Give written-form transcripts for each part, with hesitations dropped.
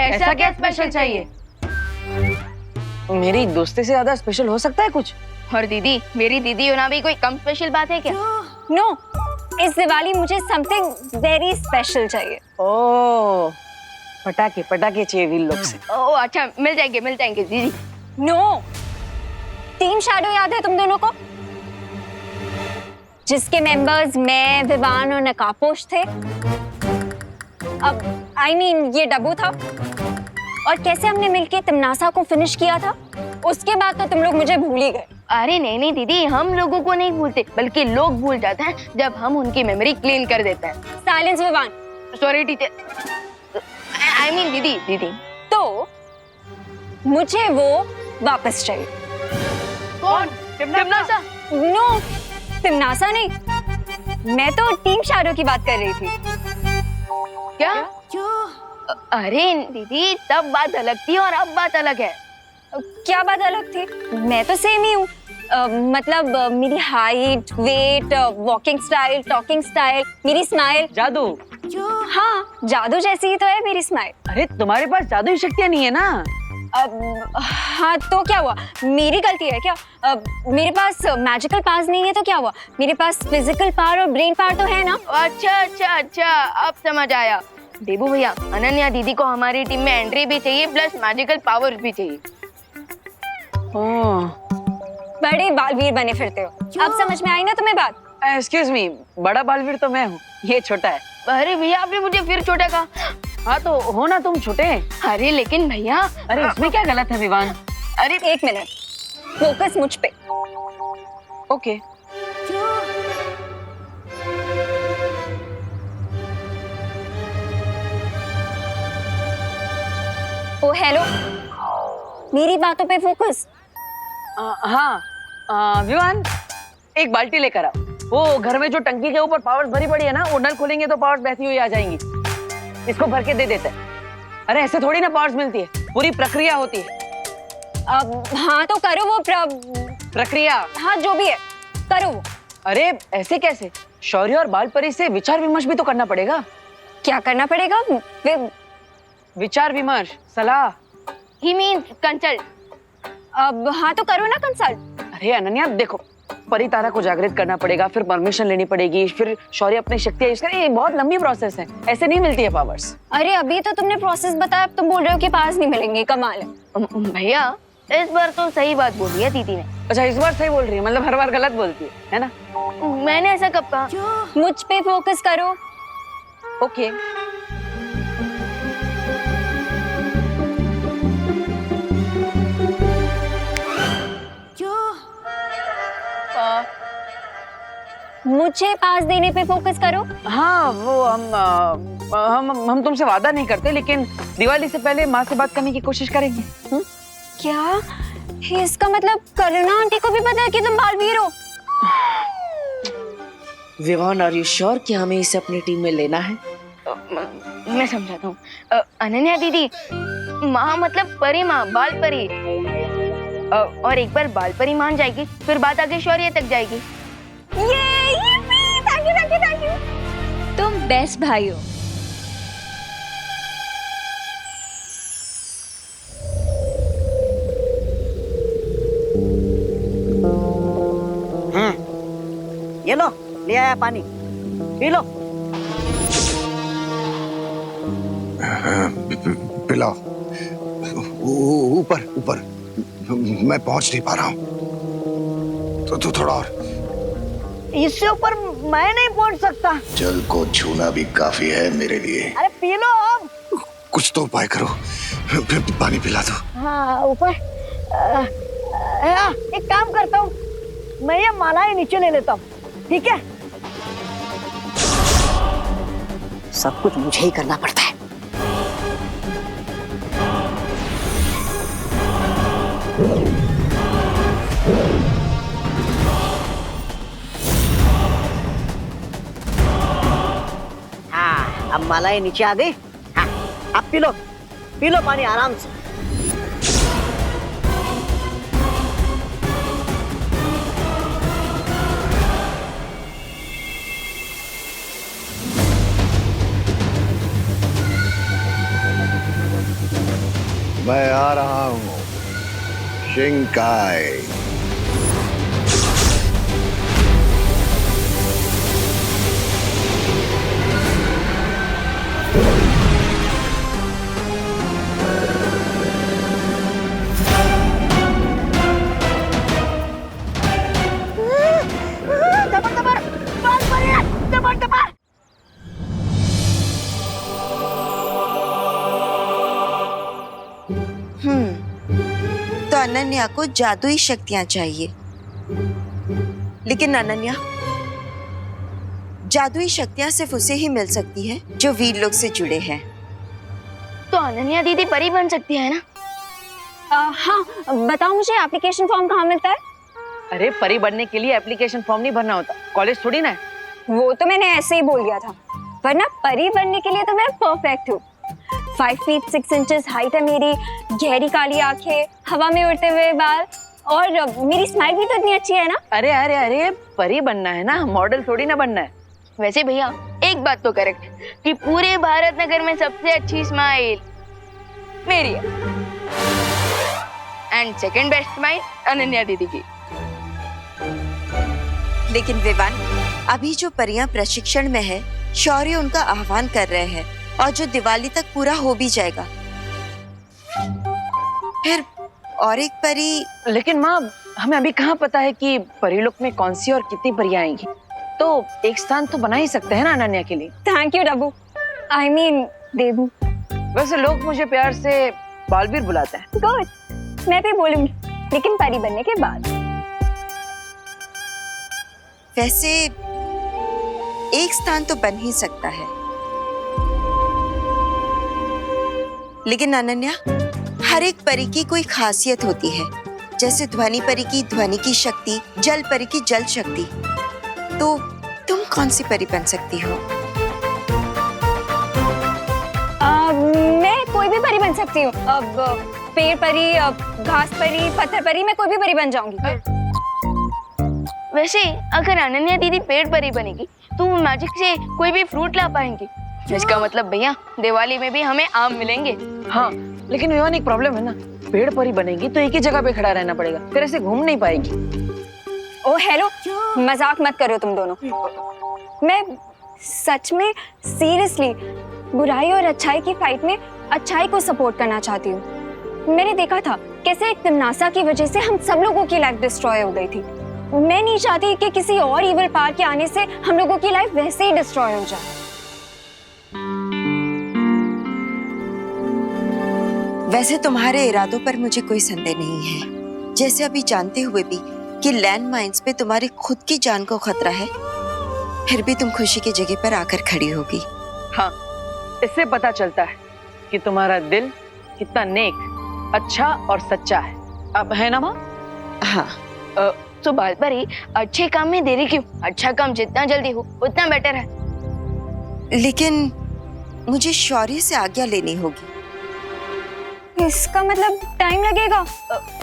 ऐसा क्या स्पेशल चाहिए? मेरी दोस्ती से ज्यादा स्पेशल हो सकता है कुछ? और दीदी, मेरी दीदी होना भी कोई कम स्पेशल बात है क्या? नो, इस दिवाली मुझे समथिंग वेरी स्पेशल चाहिए। ओह, पटाखे पटाखे चाहिए वील लोग से। ओह अच्छा, मिल जाएंगे दीदी। नो, टीम शैडो याद है तुम दोनों को, जिसके मेंबर्स मैं, विवान और नकाबपोश थे। अब I mean, ये डब्बू था, और कैसे हमने मिलके तिमनासा को फिनिश किया था, उसके बाद तो तुम लोग मुझे भूल ही गए। अरे नहीं दीदी, हम लोगों को नहीं भूलते, बल्कि लोग भूल जाते हैं जब हम उनकी मेमोरी क्लीन कर देते हैं। Silence Vivaan. Sorry teacher, I mean दीदी। तो मुझे वो वापस चाहिए। कौन? तिमनासा? नो, तिमनासा नहीं, मैं तो टीम शैडो की बात कर रही थी। क्या? अरे दीदी, तब बात अलग थी और अब बात अलग है। क्या बात अलग थी? मैं तो सेम ही हूँ। मतलब मेरी height, weight, walking style, talking style, मेरी स्माइल। जादू? हाँ, जादू जैसी ही तो है मेरी स्माइल। अरे तुम्हारे पास जादुई शक्तियाँ नहीं है ना? हाँ तो क्या हुआ, मेरी गलती है क्या? मेरे पास मैजिकल पावर्स नहीं है तो क्या हुआ, मेरे पास फिजिकल पावर और ब्रेन पावर तो है ना। अच्छा, अब समझ आया। देबू भैया, अनन्या दीदी को हमारी टीम में एंट्री भी चाहिए, प्लस मैजिकल पावर्स भी चाहिए। बड़े बालवीर बने फिरते हो। अब समझ में आई ना तुम्हें बात? एक्सक्यूज मी, बड़ा बालवीर तो मैं हूँ, ये छोटा है। अरे भैया, आपने मुझे फिर छोटा कहा। हाँ तो हो ना तुम छोटे। अरे लेकिन भैया। अरे इसमें क्या गलत है विवान? अरे एक मिनट, फोकस मुझ पे। ओके। ओ हेलो, मेरी बातों पे फोकस। हाँ विवान, एक बाल्टी लेकर आओ। वो घर में जो टंकी के ऊपर पावर्स भरी पड़ी है ना, वो नल खोलेंगे तो पावर्स बहती हुई आ जाएंगी। इसको भर के दे देते हैं। अरे ऐसे थोड़ी ना पावर्स मिलती है, पूरी प्रक्रिया होती है। अब हाँ तो करो वो प्रक्रिया। हाँ जो भी है करो वो। अरे ऐसे कैसे? शौर्य और बाल परी से विचार विमर्श भी तो करना पड़ेगा। क्या करना पड़ेगा? विचार विमर्श, सलाह। He means consult। अब हाँ तो करो ना कंसल्ट। अरे अनन्या देखो, परी तारा को जागृत करना पड़ेगा, फिर परमिशन लेनी पड़ेगी, फिर शौर्य अपनी शक्तियां यूज करे। ये बहुत लंबी प्रोसेस है, ऐसे नहीं मिलती है पावर्स। अरे अभी तो तुमने प्रोसेस बताया, अब तुम बोल रहे हो कि पावर्स नहीं मिलेंगे। कमाल है। भैया, इस बार तो सही बात बोली है दीदी ने। अच्छा इस बार सही बोल रही है, मतलब हर बार गलत बोलती है ना? मैंने ऐसा कब कहा? मुझ पे फोकस करो। ओके। मुझे पास देने पे फोकस करो। हाँ वो हम तुमसे वादा नहीं करते, लेकिन दिवाली से पहले माँ से बात करने की कोशिश करेंगे। क्या? इसका मतलब करुणा आंटी को भी पता है कि तुम बालवीर हो? विवान, आर यू श्योर कि हमें इसे अपनी टीम में लेना है? मैं समझाता हूँ। अनन्या दीदी, माँ मतलब परी माँ, बाल परी। और एक बार बाल परी मान जाएगी, फिर बात आगे शौर्य तक जाएगी। Thank you. तुम बेस्ट भाई हो। ये लो, ले आया पानी, पी लो। पिलाओ। ऊपर ऊपर, मैं पहुंच नहीं पा रहा हूँ। तो थोड़ा और। इससे ऊपर मैं नहीं पहुंच सकता। जल को छूना भी काफी है मेरे लिए। अरे पी लो अब। कुछ तो उपाय करो, पानी पिला दो। हाँ ऊपर। एक काम करता हूँ, मैं ये मालाएं नीचे ले लेता हूँ, ठीक है? सब कुछ मुझे ही करना पड़ता है। हाँ, अब मालाएं नीचे आ गई। हाँ, अब पी लो पानी आराम से। मैं आ रहा हूँ शिंकाई। तो अनन्या को जादुई शक्तियां चाहिए, लेकिन अनन्या, जादुई शक्तियां सिर्फ उसे ही मिल सकती है जो वीर लोग से जुड़े हैं। तो अनन्या दीदी परी बन सकती है ना? हाँ, बताओ मुझे एप्लीकेशन फॉर्म कहाँ मिलता है? अरे परी बनने के लिए एप्लीकेशन फॉर्म नहीं भरना होता, कॉलेज थोड़ी ना है। वो तो मैंने ऐसे ही बोल दिया था, वरना परी बनने के लिए तो मैं परफेक्ट हूँ। 5 फीट 6 इंचेस हाइट है मेरी, गहरी काली आंखें, हवा में उड़ते हुए बाल, और मेरी स्माइल भी तो इतनी अच्छी है ना। अरे अरे अरे, परी बनना है ना, मॉडल थोड़ी ना बनना है। वैसे भैया एक बात तो करेक्ट है कि पूरे भारत नगर में सबसे अच्छी स्माइल मेरी है, and second best smile Ananya दीदी की। लेकिन विवान, अभी जो परियां प्रशिक्षण में है, शौर्य उनका आह्वान कर रहे हैं, और जो दिवाली तक पूरा हो भी जाएगा। फिर और एक परी। लेकिन माँ, हमें अभी कहाँ पता है कि परीलोक में कौन सी और कितनी परियां आएंगी, तो एक स्थान तो बना ही सकते हैं ना अनन्या के लिए। Thank you Dabbu, I mean Debu. वैसे लोग मुझे प्यार से बालवीर बुलाते हैं। गुड, मैं भी बोलूंगी, लेकिन परी बनने के बाद। वैसे एक स्थान तो बन ही सकता है, लेकिन अनन्या, हर एक परी की कोई खासियत होती है। जैसे ध्वनि परी की ध्वनि की शक्ति, जल परी की जल शक्ति। तो तुम कौन सी परी बन सकती हो? मैं कोई भी परी बन सकती हूँ। अब पेड़ परी, घास परी, पत्थर परी, मैं कोई भी परी बन जाऊंगी। वैसे अगर अनन्या दीदी पेड़ परी बनेगी तो वो मैजिक से कोई भी फ्रूट ला पाएंगी। इसका मतलब भैया दिवाली में भी हमें आम मिलेंगे। हाँ, लेकिन विवान एक प्रॉब्लम है ना, पेड़ परी बनेगी तो एक ही जगह पे खड़ा रहना पड़ेगा, फिर ऐसे घूम नहीं पाएगी। ओ हेलो, मजाक मत करो तुम दोनों। मैं सच में सीरियसली बुराई और अच्छाई की फाइट में अच्छाई को सपोर्ट करना चाहती हूँ। मैंने देखा था कैसे एक नासा की वजह से हम सब लोगों की लाइफ डिस्ट्रॉय हो गई थी। मैं नहीं चाहती कि किसी और इविल पावर के आने से हम लोगों की लाइफ वैसे ही डिस्ट्रॉय हो जाए। वैसे तुम्हारे इरादों पर मुझे कोई संदेह नहीं है। जैसे अभी जानते हुए भी कि लैंड माइंस पे तुम्हारी खुद की जान को खतरा है, फिर भी तुम खुशी की जगह पर आकर खड़ी होगी। हाँ, इससे पता चलता है कि तुम्हारा दिल कितना नेक, अच्छा और सच्चा है। अब है ना माँ? हाँ। तो बाल परी, अच्छे काम में देरी क्यों? अच्छा काम जितना जल्दी हो उतना बेटर है। लेकिन मुझे शौर्य से आज्ञा लेनी होगी। इसका मतलब टाइम लगेगा?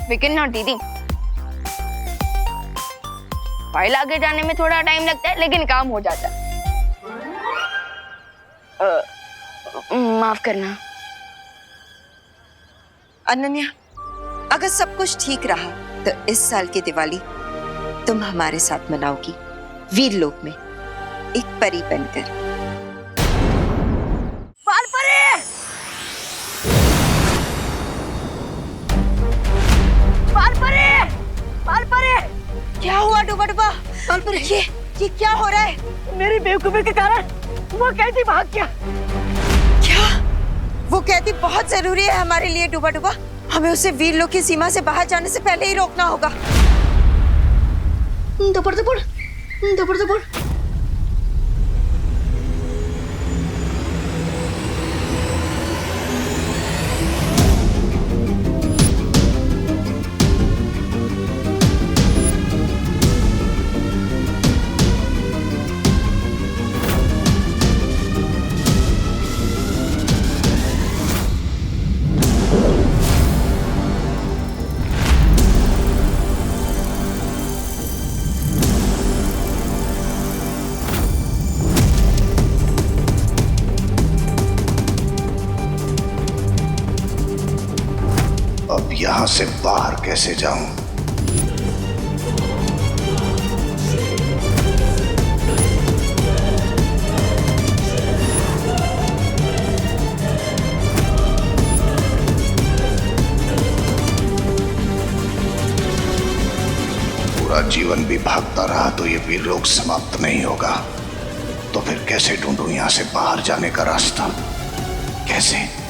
वी कैन नॉट दीदी। फाइल आगे जाने में थोड़ा टाइम लगता है, लेकिन काम हो जाता है। माफ करना अनन्या, अगर सब कुछ ठीक रहा तो इस साल की दिवाली तुम हमारे साथ मनाओगी, वीरलोक में एक परी बनकर। बाल परी! बाल परी! बाल परी! क्या हुआ डूबा डूबा? बाल परी! ये क्या हो रहा है? मेरी बेवकूफी के कारण वो कैदी भाग गया। क्या? वो कैदी बहुत जरूरी है हमारे लिए डूबा डूबा। हमें उसे वीरलोक की सीमा से बाहर जाने से पहले ही रोकना होगा। दबड़ दबड़, दबड़ दबड़। यहां से बाहर कैसे जाऊं? पूरा जीवन भी भागता रहा तो ये वीरलोक समाप्त नहीं होगा। तो फिर कैसे ढूंढूं यहां से बाहर जाने का रास्ता? कैसे?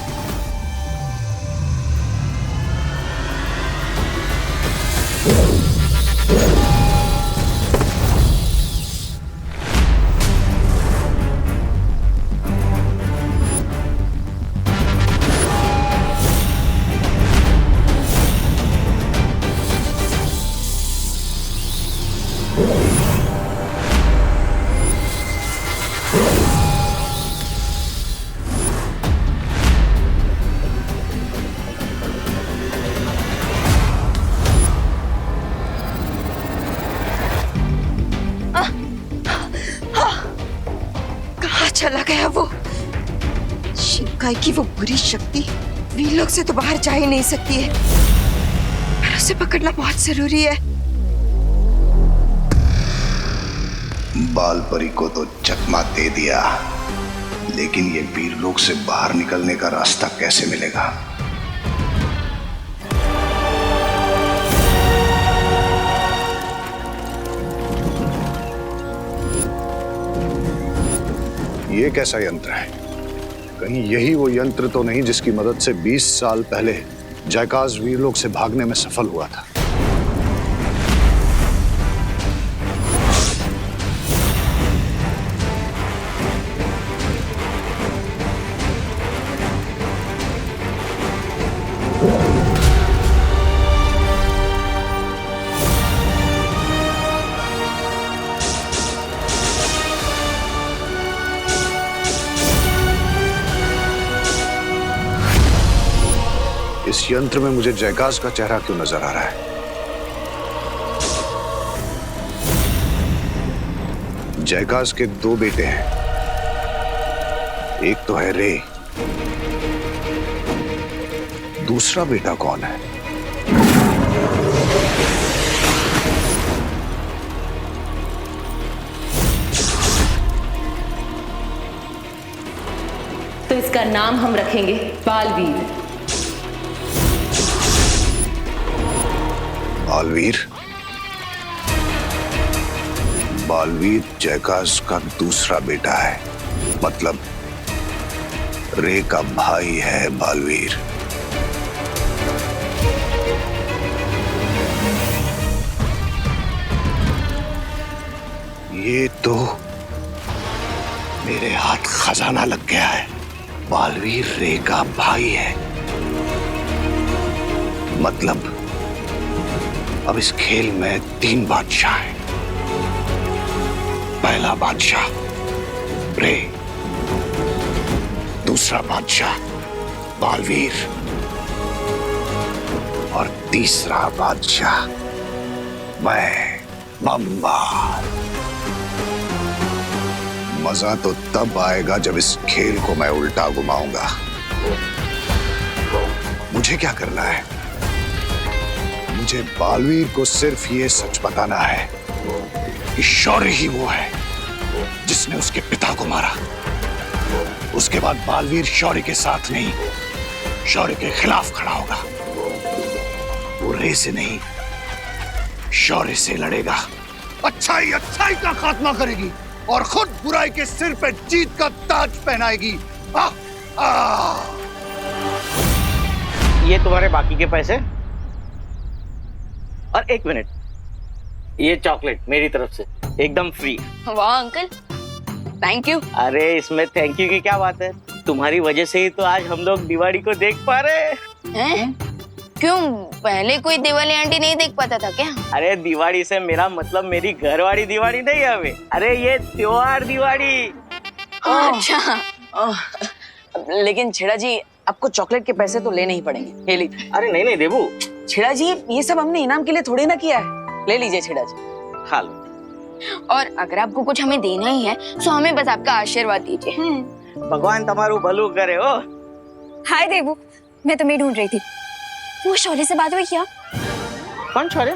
चला गया वो शिवकाई की वो बुरी शक्ति वीरलोक से तो बाहर जा ही नहीं सकती है, पर उसे पकड़ना बहुत जरूरी है। बालपरी को तो चकमा दे दिया, लेकिन ये वीरलोक से बाहर निकलने का रास्ता कैसे मिलेगा? ये कैसा यंत्र है? कहीं यही वो यंत्र तो नहीं जिसकी मदद से 20 साल पहले जयकाज वीरलोक से भागने में सफल हुआ था? इस यंत्र में मुझे जयकाज का चेहरा क्यों नजर आ रहा है? जयकाज के 2 बेटे हैं, एक तो है रे, दूसरा बेटा कौन है? तो इसका नाम हम रखेंगे बालवीर। बालवीर? बालवीर जयकाज का दूसरा बेटा है, मतलब रे का भाई है बालवीर। ये तो मेरे हाथ खजाना लग गया है। बालवीर रे का भाई है, मतलब अब इस खेल में 3 बादशाह हैं। पहला बादशाह रे, दूसरा बादशाह बालवीर और तीसरा बादशाह मैं बम्बाल। मजा तो तब आएगा जब इस खेल को मैं उल्टा घुमाऊंगा। मुझे क्या करना है? मुझे बालवीर को सिर्फ ये सच बताना है कि शौर्य ही वो है जिसने उसके पिता को मारा। उसके बाद बालवीर शौर्य के साथ नहीं, शौर्य के खिलाफ खड़ा होगा। वो रे से नहीं, शौर्य से लड़ेगा। अच्छाई अच्छाई का खात्मा करेगी और खुद बुराई के सिर पे जीत का ताज पहनाएगी। ये तुम्हारे बाकी के पैसे और 1 मिनट, ये चॉकलेट मेरी तरफ से एकदम फ्री। वाह अंकल, थैंक यू। अरे इसमें थैंक यू की क्या बात है? तुम्हारी वजह से ही तो आज हम लोग दिवाली को देख पा रहे हैं। क्यों, पहले कोई दिवाली आंटी नहीं देख पाता था क्या? अरे दिवाली से मेरा मतलब मेरी घरवाली दिवाली नहीं है हमें। अरे ये त्योहार दिवाली। अच्छा। लेकिन छेड़ा जी, आपको चॉकलेट के पैसे तो लेने ही पड़ेंगे। ले लीजिए। अरे नहीं नहीं देबू। छेड़ा जी, ये सब हमने इनाम के लिए थोड़ी ना किया है। ले लीजिए छेड़ा जी। खा लो। और अगर आपको कुछ हमें देना ही है तो हमें बस आपका आशीर्वाद दीजिए। भगवान तुम्हारू भलू करे। ओ हाय देवू, मैं तुम्हें ढूंढ रही थी। वो शौर्य से बात हुई क्या? कौन छोरे?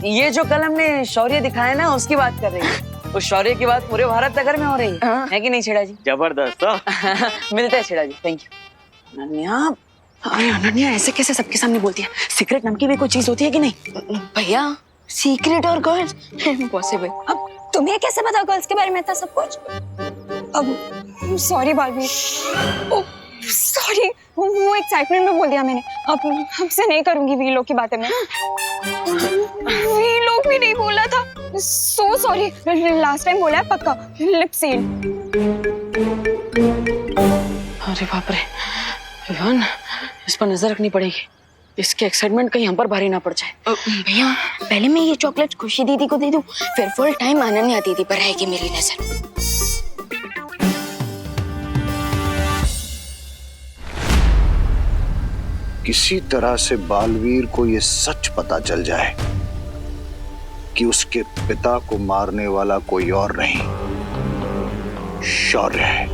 ये जो कल हमने शौर्य दिखाया ना, उसकी बात कर रही है। उस शौर्य की बात पूरे भारत नगर में हो रही है कि नहीं छेड़ा जी? जबरदस्त हो। मिलते हैं छेड़ा जी, थैंक यू। अनन्या, अरे अनन्या ऐसे कैसे सबके सामने बोलती है? सीक्रेट नाम की भी कोई चीज होती है कि नहीं? भैया सीक्रेट और गर्ल्स इम्पॉसिबल। अब तुम्हें कैसे पता गर्ल्स के बारे में था सब कुछ? अब सॉरी बालवीर, सॉरी, वो एक्साइटमेंट में बोल दिया मैंने। अब हमसे नहीं करूंगी वी लोग की बातें मैं। वी लोग भी नहीं बोला था, सो सॉरी। लास्ट टाइम बोला है पक्का, लिप सील। अरे बाप रे विवान, इस पर नजर रखनी पड़ेगी। इसके एक्साइटमेंट कहीं हम पर भारी ना पड़ जाए। भैया पहले मैं ये चॉकलेट खुशी दीदी को दे दूं, फिर फुल टाइम अनन्या दीदी पर रहेगी मेरी नजर। किसी तरह से बालवीर को यह सच पता चल जाए कि उसके पिता को मारने वाला कोई और नहीं, शौर्य है।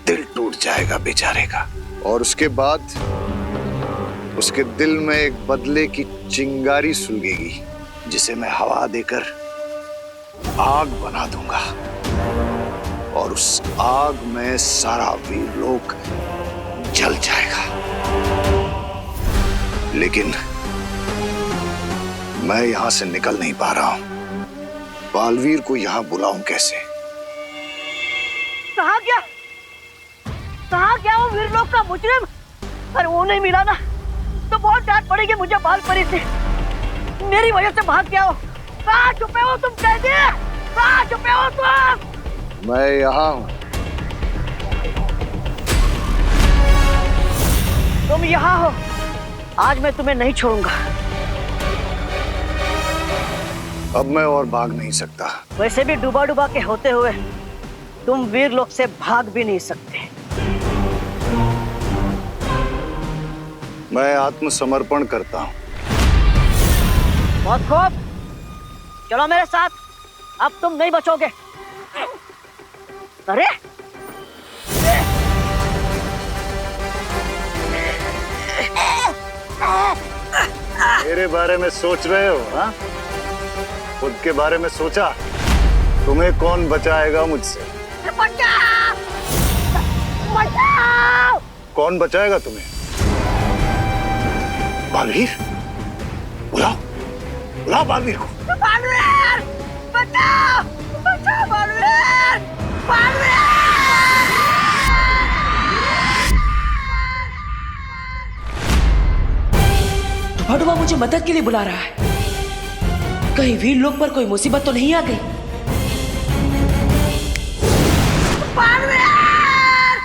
दिल टूट जाएगा बेचारे का, और उसके बाद उसके दिल में एक बदले की चिंगारी सुलगेगी, जिसे मैं हवा देकर आग बना दूंगा, और उस आग में सारा वीरलोक जल जाएगा। लेकिन मैं यहां से निकल नहीं पा रहा हूं। बालवीर को यहां बुलाऊं कैसे? कहाँ गया? कहाँ गया वो वीरलोक का मुजरिम? अरे वो नहीं मिला ना तो बहुत डांट पड़ेगी मुझे बाल परी से। मेरी वजह से भाग गया हो। कहाँ छुपे हो तुम कैदी? कहाँ छुपे हो तुम? मैं यहां हूं। तुम यहाँ हो, आज मैं तुम्हें नहीं छोड़ूंगा। अब मैं और भाग नहीं सकता। वैसे भी डूबा डूबा के होते हुए तुम वीरलोक से भाग भी नहीं सकते। मैं आत्मसमर्पण करता हूं। बहुत खूब, चलो मेरे साथ, अब तुम नहीं बचोगे। अरे मेरे बारे में सोच रहे हो? हाँ, खुद के बारे में सोचा? तुम्हें कौन बचाएगा मुझसे? बचाओ! बचाओ! कौन बचाएगा तुम्हें? बालवीर, बुलाओ, बुलाओ बालवीर को। बालवीर! बचाओ! बचाओ बालवीर! बालवीर! डुबा मुझे मदद के लिए बुला रहा है। कहीं वीर लोग पर कोई मुसीबत तो नहीं आ गई? बालवीर!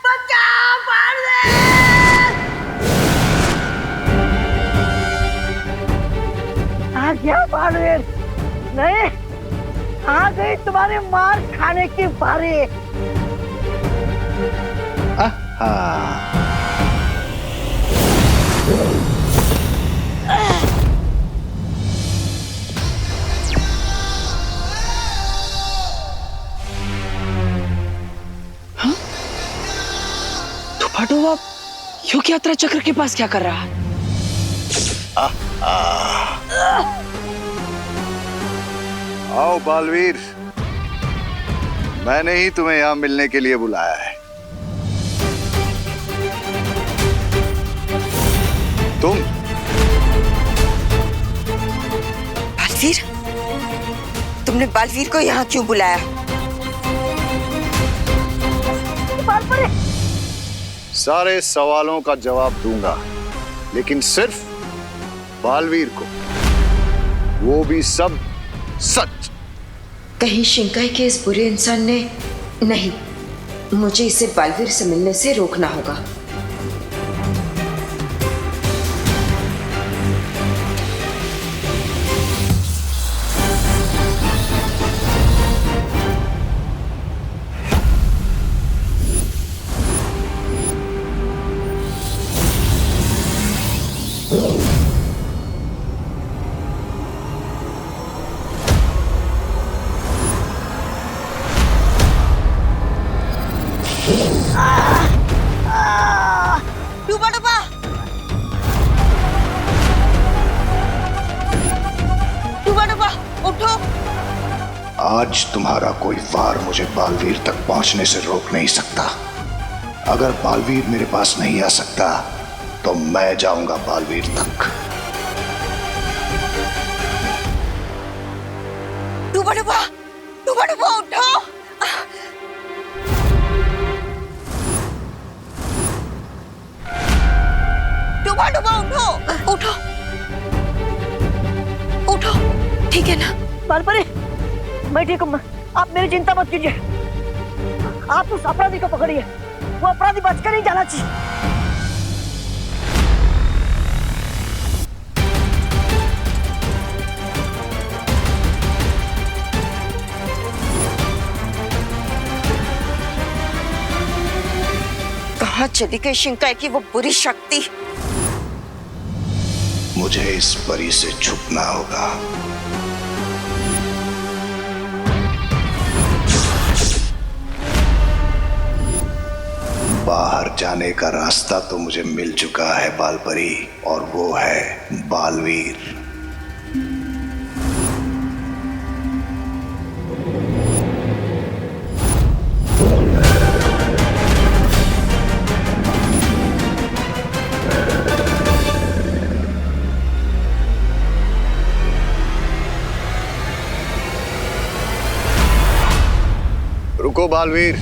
बचाओ बालवीर! आ गया बालवीर। नहीं, आ गई तुम्हारे मार खाने की बारी। डुबा योग यात्रा चक्र के पास क्या कर रहा है? आओ बालवीर, मैंने ही तुम्हें यहां मिलने के लिए बुलाया है। तुम बालवीर, तुमने बालवीर को यहाँ क्यों बुलाया? सारे सवालों का जवाब दूंगा, लेकिन सिर्फ बालवीर को, वो भी सब सच। कहीं शिंकाई के इस बुरे इंसान ने नहीं, मुझे इसे बालवीर से मिलने से रोकना होगा। डूबा डूबा डूबा डूबा उठो। आज तुम्हारा कोई वार मुझे बालवीर तक पहुंचने से रोक नहीं सकता। अगर बालवीर मेरे पास नहीं आ सकता तो मैं जाऊंगा बालवीर तक। डूबा डूबा डूबा डूबा उठो। डूबा डूबा उठो उठो उठो, ठीक है ना? बालपरी, मैं ठीक हूँ। आप मेरी चिंता मत कीजिए। आप उस अपराधी को पकड़िए, वो अपराधी बचकर नहीं जाना चाहिए। कहाँ चली गई शिंकाई की वो बुरी शक्ति? मुझे इस परी से छुपना होगा। बाहर जाने का रास्ता तो मुझे मिल चुका है बालपरी, और वो है बालवीर। रुको बालवीर,